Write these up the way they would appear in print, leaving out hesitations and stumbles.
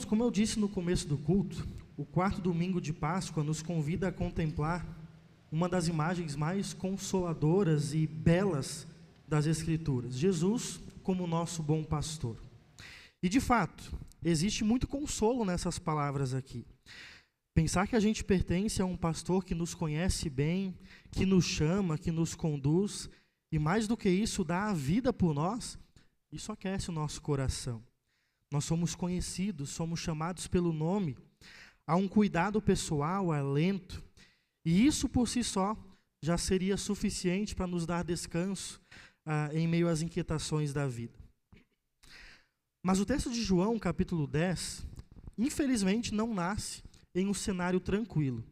como eu disse no começo do culto, o quarto domingo de Páscoa nos convida a contemplar uma das imagens mais consoladoras e belas das Escrituras: Jesus como nosso bom pastor. E de fato, existe muito consolo nessas palavras aqui. Pensar que a gente pertence a um pastor que nos conhece bem, que nos chama, que nos conduz, e mais do que isso, dá a vida por nós, isso aquece o nosso coração. Nós somos conhecidos, somos chamados pelo nome, há um cuidado pessoal, alento, e isso por si só já seria suficiente para nos dar descanso em meio às inquietações da vida. Mas o texto de João, capítulo 10, infelizmente não nasce em um cenário tranquilo.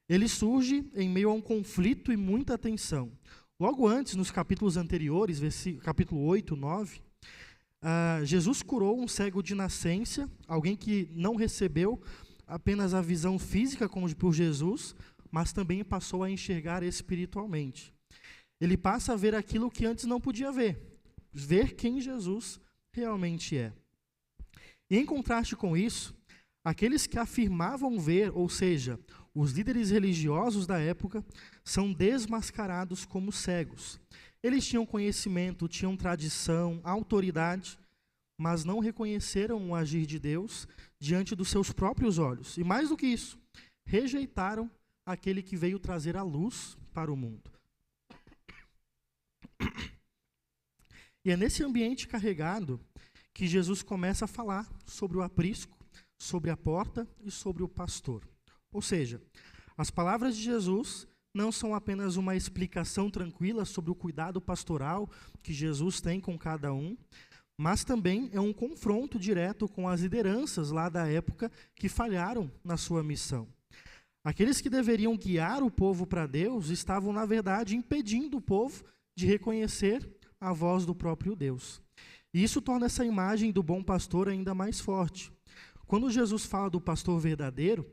Ele surge em meio a um conflito e muita tensão. Logo antes, nos capítulos anteriores, capítulo 8, 9, Jesus curou um cego de nascença, alguém que não recebeu apenas a visão física como por Jesus, mas também passou a enxergar espiritualmente. Ele passa a ver aquilo que antes não podia ver quem Jesus realmente é. E em contraste com isso, aqueles que afirmavam ver, ou seja, os líderes religiosos da época, são desmascarados como cegos. Eles tinham conhecimento, tinham tradição, autoridade, mas não reconheceram o agir de Deus diante dos seus próprios olhos. E mais do que isso, rejeitaram aquele que veio trazer a luz para o mundo. E é nesse ambiente carregado que Jesus começa a falar sobre o aprisco, sobre a porta e sobre o pastor. Ou seja, as palavras de Jesus não são apenas uma explicação tranquila sobre o cuidado pastoral que Jesus tem com cada um, mas também é um confronto direto com as lideranças lá da época que falharam na sua missão. Aqueles que deveriam guiar o povo para Deus estavam, na verdade, impedindo o povo de reconhecer a voz do próprio Deus. E isso torna essa imagem do bom pastor ainda mais forte. Quando Jesus fala do pastor verdadeiro,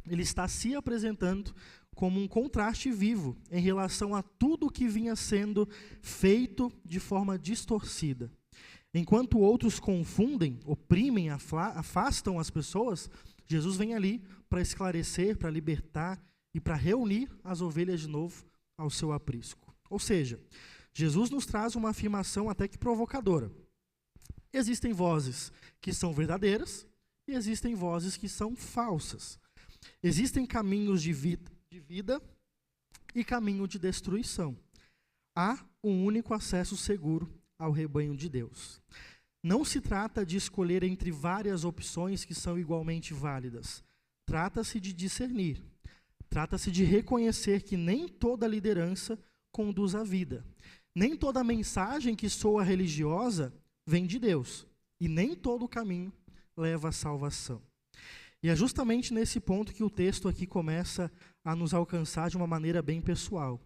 ele está se apresentando como um contraste vivo em relação a tudo que vinha sendo feito de forma distorcida. Enquanto outros confundem, oprimem, afastam as pessoas, Jesus vem ali para esclarecer, para libertar e para reunir as ovelhas de novo ao seu aprisco. Ou seja, Jesus nos traz uma afirmação até que provocadora. Existem vozes que são verdadeiras e existem vozes que são falsas. Existem caminhos de vida e caminho de destruição. Há um único acesso seguro ao rebanho de Deus. Não se trata de escolher entre várias opções que são igualmente válidas. Trata-se de discernir. Trata-se de reconhecer que nem toda liderança conduz à vida. Nem toda mensagem que soa religiosa vem de Deus. E nem todo caminho leva à salvação. E é justamente nesse ponto que o texto aqui começa a nos alcançar de uma maneira bem pessoal.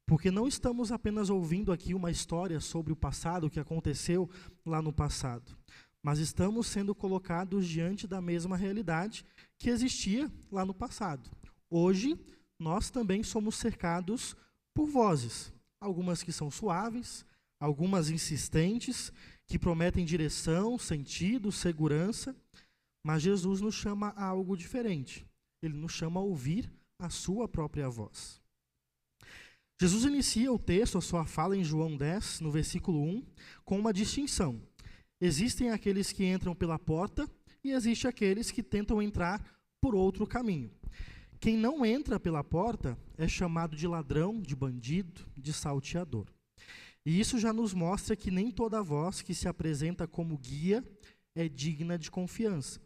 Porque não estamos apenas ouvindo aqui uma história sobre o passado, o que aconteceu lá no passado, mas estamos sendo colocados diante da mesma realidade que existia lá no passado. Hoje, nós também somos cercados por vozes, algumas que são suaves, algumas insistentes, que prometem direção, sentido, segurança, mas Jesus nos chama a algo diferente. Ele nos chama a ouvir a sua própria voz. Jesus inicia o texto, a sua fala em João 10, no versículo 1, com uma distinção. Existem aqueles que entram pela porta e existem aqueles que tentam entrar por outro caminho. Quem não entra pela porta é chamado de ladrão, de bandido, de salteador. E isso já nos mostra que nem toda voz que se apresenta como guia é digna de confiança.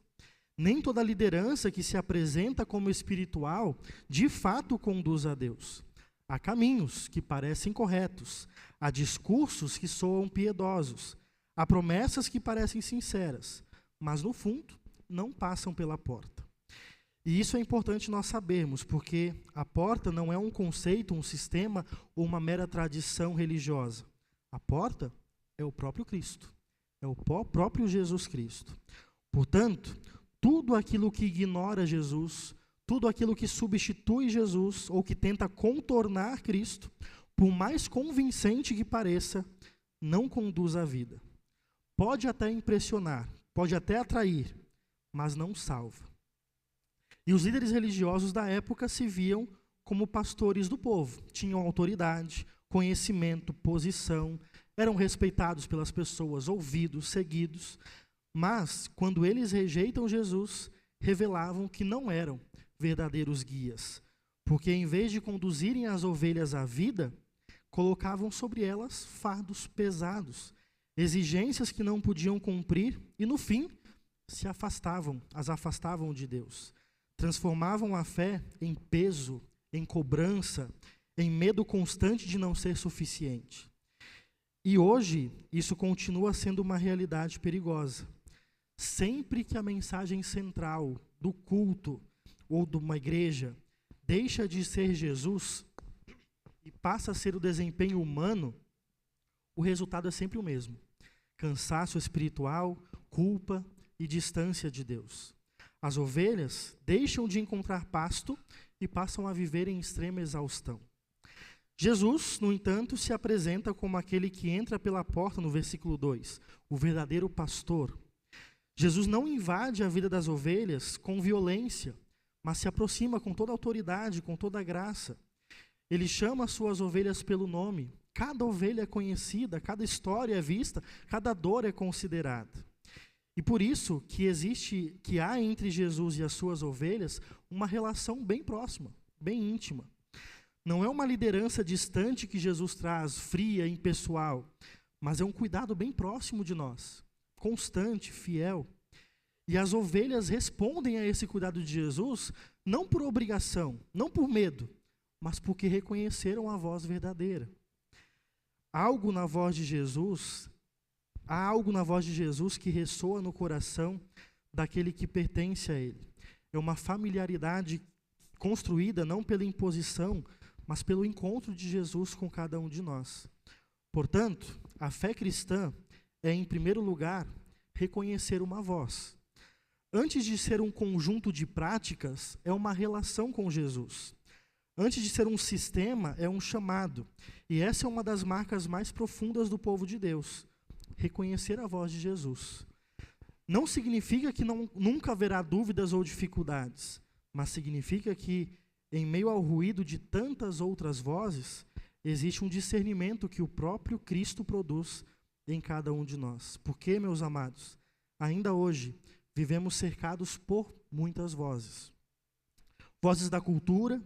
Nem toda liderança que se apresenta como espiritual, de fato conduz a Deus. Há caminhos que parecem corretos, há discursos que soam piedosos, há promessas que parecem sinceras, mas no fundo não passam pela porta. E isso é importante nós sabermos, porque a porta não é um conceito, um sistema ou uma mera tradição religiosa. A porta é o próprio Cristo, é o próprio Jesus Cristo. Portanto, tudo aquilo que ignora Jesus, tudo aquilo que substitui Jesus ou que tenta contornar Cristo, por mais convincente que pareça, não conduz à vida. Pode até impressionar, pode até atrair, mas não salva. E os líderes religiosos da época se viam como pastores do povo. Tinham autoridade, conhecimento, posição, eram respeitados pelas pessoas, ouvidos, seguidos. Mas, quando eles rejeitam Jesus, revelavam que não eram verdadeiros guias, porque em vez de conduzirem as ovelhas à vida, colocavam sobre elas fardos pesados, exigências que não podiam cumprir e, no fim, as afastavam de Deus. Transformavam a fé em peso, em cobrança, em medo constante de não ser suficiente. E hoje, isso continua sendo uma realidade perigosa. Sempre que a mensagem central do culto ou de uma igreja deixa de ser Jesus e passa a ser o desempenho humano, o resultado é sempre o mesmo: cansaço espiritual, culpa e distância de Deus. As ovelhas deixam de encontrar pasto e passam a viver em extrema exaustão. Jesus, no entanto, se apresenta como aquele que entra pela porta no versículo 2, o verdadeiro pastor. Jesus não invade a vida das ovelhas com violência, mas se aproxima com toda a autoridade, com toda a graça. Ele chama as suas ovelhas pelo nome. Cada ovelha é conhecida, cada história é vista, cada dor é considerada. E por isso que há entre Jesus e as suas ovelhas uma relação bem próxima, bem íntima. Não é uma liderança distante que Jesus traz, fria, impessoal, mas é um cuidado bem próximo de nós, constante, fiel. E as ovelhas respondem a esse cuidado de Jesus não por obrigação, não por medo, mas porque reconheceram a voz verdadeira. Há algo na voz de Jesus que ressoa no coração daquele que pertence a Ele. É uma familiaridade construída não pela imposição, mas pelo encontro de Jesus com cada um de nós. Portanto, a fé cristã é, em primeiro lugar, reconhecer uma voz. Antes de ser um conjunto de práticas, é uma relação com Jesus. Antes de ser um sistema, é um chamado. E essa é uma das marcas mais profundas do povo de Deus: reconhecer a voz de Jesus. Não significa que nunca haverá dúvidas ou dificuldades, mas significa que, em meio ao ruído de tantas outras vozes, existe um discernimento que o próprio Cristo produz em cada um de nós. Porque, meus amados, ainda hoje vivemos cercados por muitas vozes. Vozes da cultura,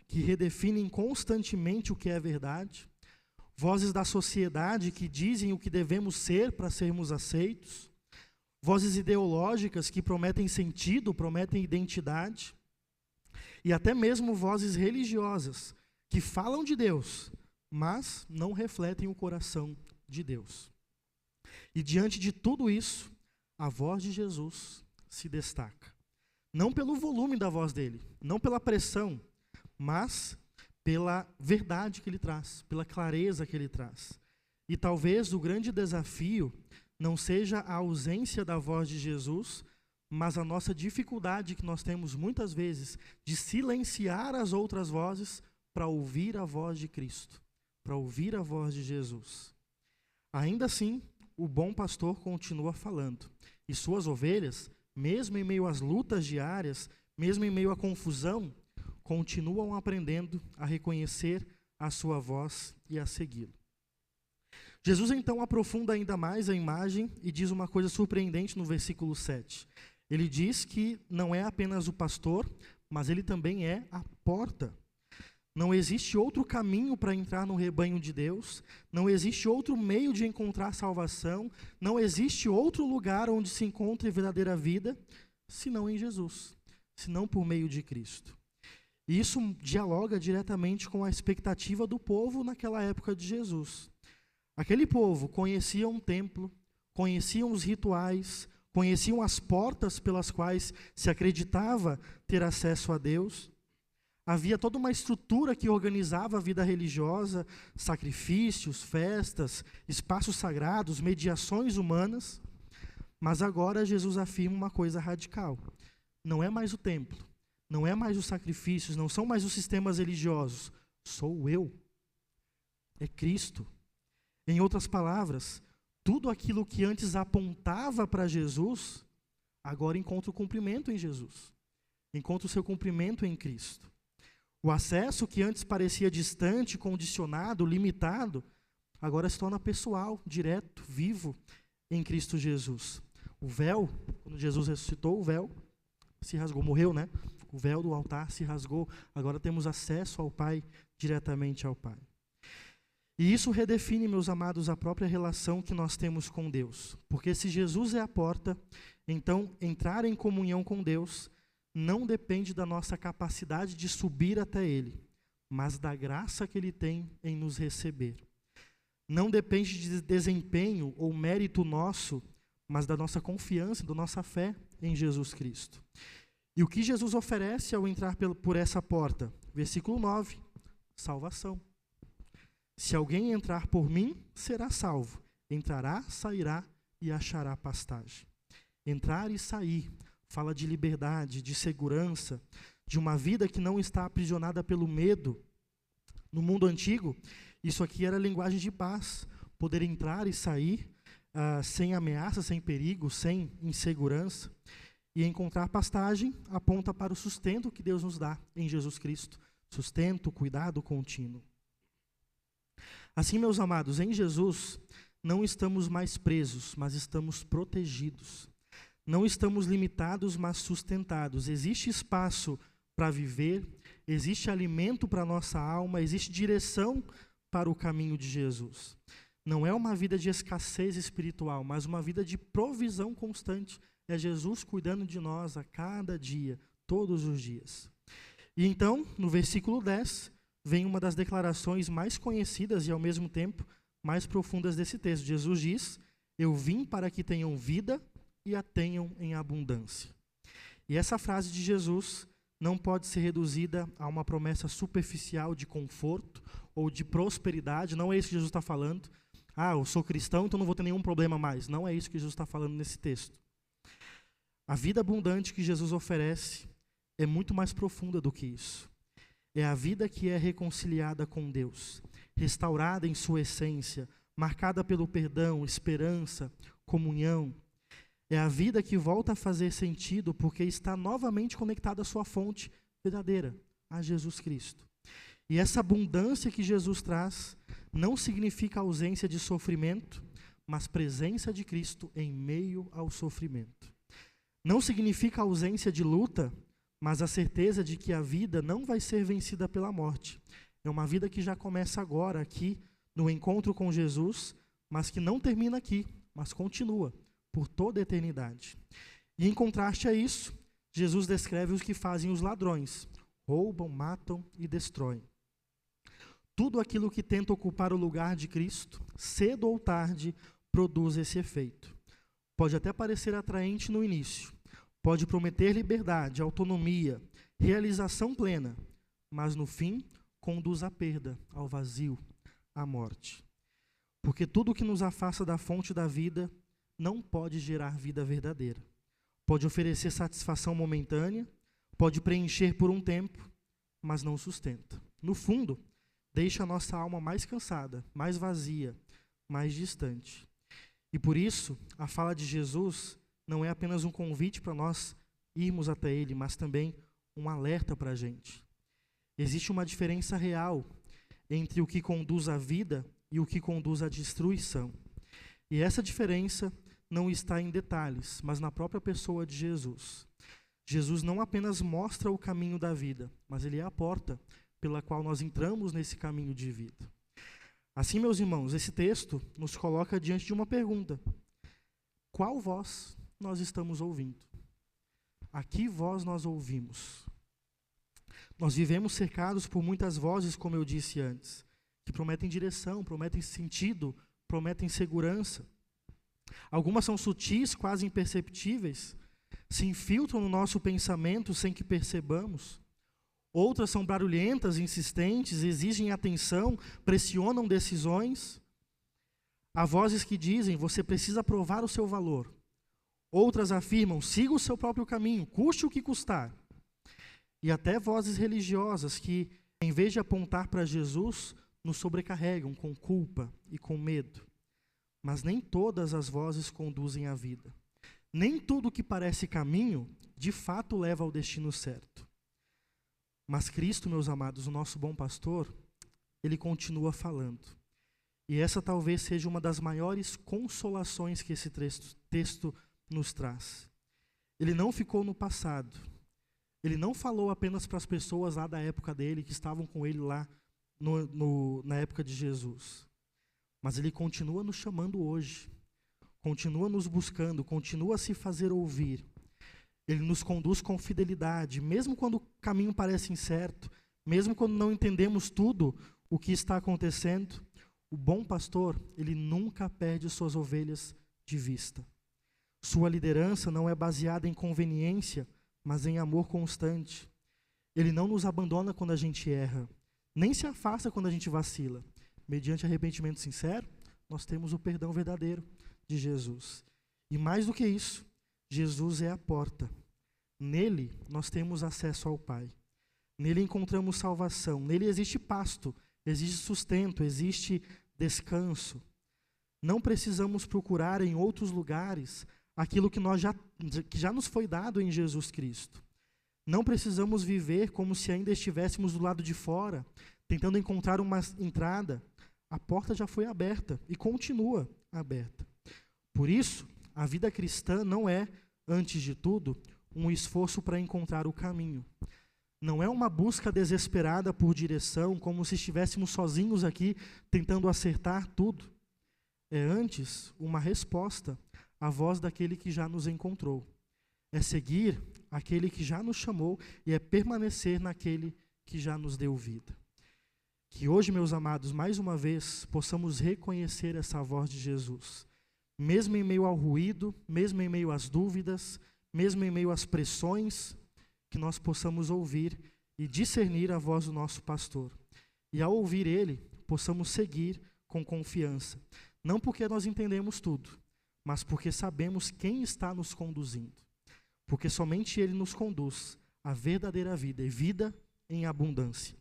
que redefinem constantemente o que é verdade. Vozes da sociedade, que dizem o que devemos ser para sermos aceitos. Vozes ideológicas, que prometem sentido, prometem identidade. E até mesmo vozes religiosas, que falam de Deus, mas não refletem o coração de Deus. E diante de tudo isso, a voz de Jesus se destaca. Não pelo volume da voz dele, não pela pressão, mas pela verdade que ele traz, pela clareza que ele traz. E talvez o grande desafio não seja a ausência da voz de Jesus, mas a nossa dificuldade que nós temos muitas vezes de silenciar as outras vozes para ouvir a voz de Cristo, para ouvir a voz de Jesus. Ainda assim, o bom pastor continua falando, e suas ovelhas, mesmo em meio às lutas diárias, mesmo em meio à confusão, continuam aprendendo a reconhecer a sua voz e a segui-lo. Jesus então aprofunda ainda mais a imagem e diz uma coisa surpreendente no versículo 7. Ele diz que não é apenas o pastor, mas ele também é a porta. Não existe outro caminho para entrar no rebanho de Deus, não existe outro meio de encontrar salvação, não existe outro lugar onde se encontre verdadeira vida, senão em Jesus, senão por meio de Cristo. E isso dialoga diretamente com a expectativa do povo naquela época de Jesus. Aquele povo conhecia um templo, conheciam os rituais, conheciam as portas pelas quais se acreditava ter acesso a Deus. Havia toda uma estrutura que organizava a vida religiosa, sacrifícios, festas, espaços sagrados, mediações humanas. Mas agora Jesus afirma uma coisa radical. Não é mais o templo, não é mais os sacrifícios, não são mais os sistemas religiosos. Sou eu. É Cristo. Em outras palavras, tudo aquilo que antes apontava para Jesus, agora encontra o cumprimento em Jesus. Encontra o seu cumprimento em Cristo. O acesso que antes parecia distante, condicionado, limitado, agora se torna pessoal, direto, vivo em Cristo Jesus. O véu, quando Jesus ressuscitou, o véu se rasgou, morreu, né? O véu do altar se rasgou, agora temos acesso ao Pai, diretamente ao Pai. E isso redefine, meus amados, a própria relação que nós temos com Deus. Porque se Jesus é a porta, então entrar em comunhão com Deus não depende da nossa capacidade de subir até Ele, mas da graça que Ele tem em nos receber. Não depende de desempenho ou mérito nosso, mas da nossa confiança, da nossa fé em Jesus Cristo. E o que Jesus oferece ao entrar por essa porta? Versículo 9, salvação. Se alguém entrar por mim, será salvo. Entrará, sairá e achará pastagem. Entrar e sair fala de liberdade, de segurança, de uma vida que não está aprisionada pelo medo. No mundo antigo, isso aqui era linguagem de paz. Poder entrar e sair sem ameaça, sem perigo, sem insegurança. E encontrar pastagem aponta para o sustento que Deus nos dá em Jesus Cristo. Sustento, cuidado contínuo. Assim, meus amados, em Jesus não estamos mais presos, mas estamos protegidos. Não estamos limitados, mas sustentados. Existe espaço para viver, existe alimento para a nossa alma, existe direção para o caminho de Jesus. Não é uma vida de escassez espiritual, mas uma vida de provisão constante. É Jesus cuidando de nós a cada dia, todos os dias. E então, no versículo 10, vem uma das declarações mais conhecidas e, ao mesmo tempo, mais profundas desse texto. Jesus diz: eu vim para que tenham vida e a tenham em abundância. E essa frase de Jesus não pode ser reduzida a uma promessa superficial de conforto ou de prosperidade. Não é isso que Jesus está falando. Eu sou cristão, então não vou ter nenhum problema mais. Não é isso que Jesus está falando nesse texto. A vida abundante que Jesus oferece é muito mais profunda do que isso. É a vida que é reconciliada com Deus, restaurada em sua essência, marcada pelo perdão, esperança, comunhão. É a vida que volta a fazer sentido porque está novamente conectada à sua fonte verdadeira, a Jesus Cristo. E essa abundância que Jesus traz não significa ausência de sofrimento, mas presença de Cristo em meio ao sofrimento. Não significa ausência de luta, mas a certeza de que a vida não vai ser vencida pela morte. É uma vida que já começa agora, aqui, no encontro com Jesus, mas que não termina aqui, mas continua por toda a eternidade. E em contraste a isso, Jesus descreve os que fazem os ladrões: roubam, matam e destroem. Tudo aquilo que tenta ocupar o lugar de Cristo, cedo ou tarde, produz esse efeito. Pode até parecer atraente no início, pode prometer liberdade, autonomia, realização plena, mas no fim conduz à perda, ao vazio, à morte. Porque tudo que nos afasta da fonte da vida não pode gerar vida verdadeira. Pode oferecer satisfação momentânea, pode preencher por um tempo, mas não sustenta. No fundo, deixa a nossa alma mais cansada, mais vazia, mais distante. E por isso, a fala de Jesus não é apenas um convite para nós irmos até Ele, mas também um alerta para a gente. Existe uma diferença real entre o que conduz à vida e o que conduz à destruição. E essa diferença não está em detalhes, mas na própria pessoa de Jesus. Jesus não apenas mostra o caminho da vida, mas Ele é a porta pela qual nós entramos nesse caminho de vida. Assim, meus irmãos, esse texto nos coloca diante de uma pergunta: qual voz nós estamos ouvindo? A que voz nós ouvimos? Nós vivemos cercados por muitas vozes, como eu disse antes, que prometem direção, prometem sentido, prometem segurança. Algumas são sutis, quase imperceptíveis, se infiltram no nosso pensamento sem que percebamos. Outras são barulhentas, insistentes, exigem atenção, pressionam decisões. Há vozes que dizem: você precisa provar o seu valor. Outras afirmam: siga o seu próprio caminho, custe o que custar. E até vozes religiosas que, em vez de apontar para Jesus, nos sobrecarregam com culpa e com medo. Mas nem todas as vozes conduzem à vida. Nem tudo que parece caminho, de fato leva ao destino certo. Mas Cristo, meus amados, o nosso bom pastor, ele continua falando. E essa talvez seja uma das maiores consolações que esse texto nos traz. Ele não ficou no passado. Ele não falou apenas para as pessoas lá da época dele, que estavam com ele lá na época de Jesus. Mas ele continua nos chamando hoje. Continua nos buscando, continua a se fazer ouvir. Ele nos conduz com fidelidade, mesmo quando o caminho parece incerto, mesmo quando não entendemos tudo o que está acontecendo. O bom pastor, ele nunca perde suas ovelhas de vista. Sua liderança não é baseada em conveniência, mas em amor constante. Ele não nos abandona quando a gente erra, nem se afasta quando a gente vacila. Mediante arrependimento sincero, nós temos o perdão verdadeiro de Jesus. E mais do que isso, Jesus é a porta. Nele nós temos acesso ao Pai. Nele encontramos salvação. Nele existe pasto, existe sustento, existe descanso. Não precisamos procurar em outros lugares aquilo que já nos foi dado em Jesus Cristo. Não precisamos viver como se ainda estivéssemos do lado de fora, tentando encontrar uma entrada. A porta já foi aberta e continua aberta. Por isso, a vida cristã não é, antes de tudo, um esforço para encontrar o caminho. Não é uma busca desesperada por direção, como se estivéssemos sozinhos aqui, tentando acertar tudo. É antes uma resposta à voz daquele que já nos encontrou. É seguir aquele que já nos chamou e é permanecer naquele que já nos deu vida. Que hoje, meus amados, mais uma vez, possamos reconhecer essa voz de Jesus. Mesmo em meio ao ruído, mesmo em meio às dúvidas, mesmo em meio às pressões, que nós possamos ouvir e discernir a voz do nosso pastor. E ao ouvir ele, possamos seguir com confiança. Não porque nós entendemos tudo, mas porque sabemos quem está nos conduzindo. Porque somente ele nos conduz à verdadeira vida, e vida em abundância.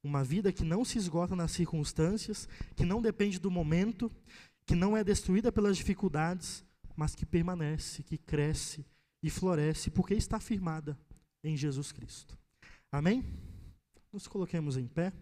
Uma vida que não se esgota nas circunstâncias, que não depende do momento, que não é destruída pelas dificuldades, mas que permanece, que cresce e floresce, porque está firmada em Jesus Cristo. Amém? Nos coloquemos em pé.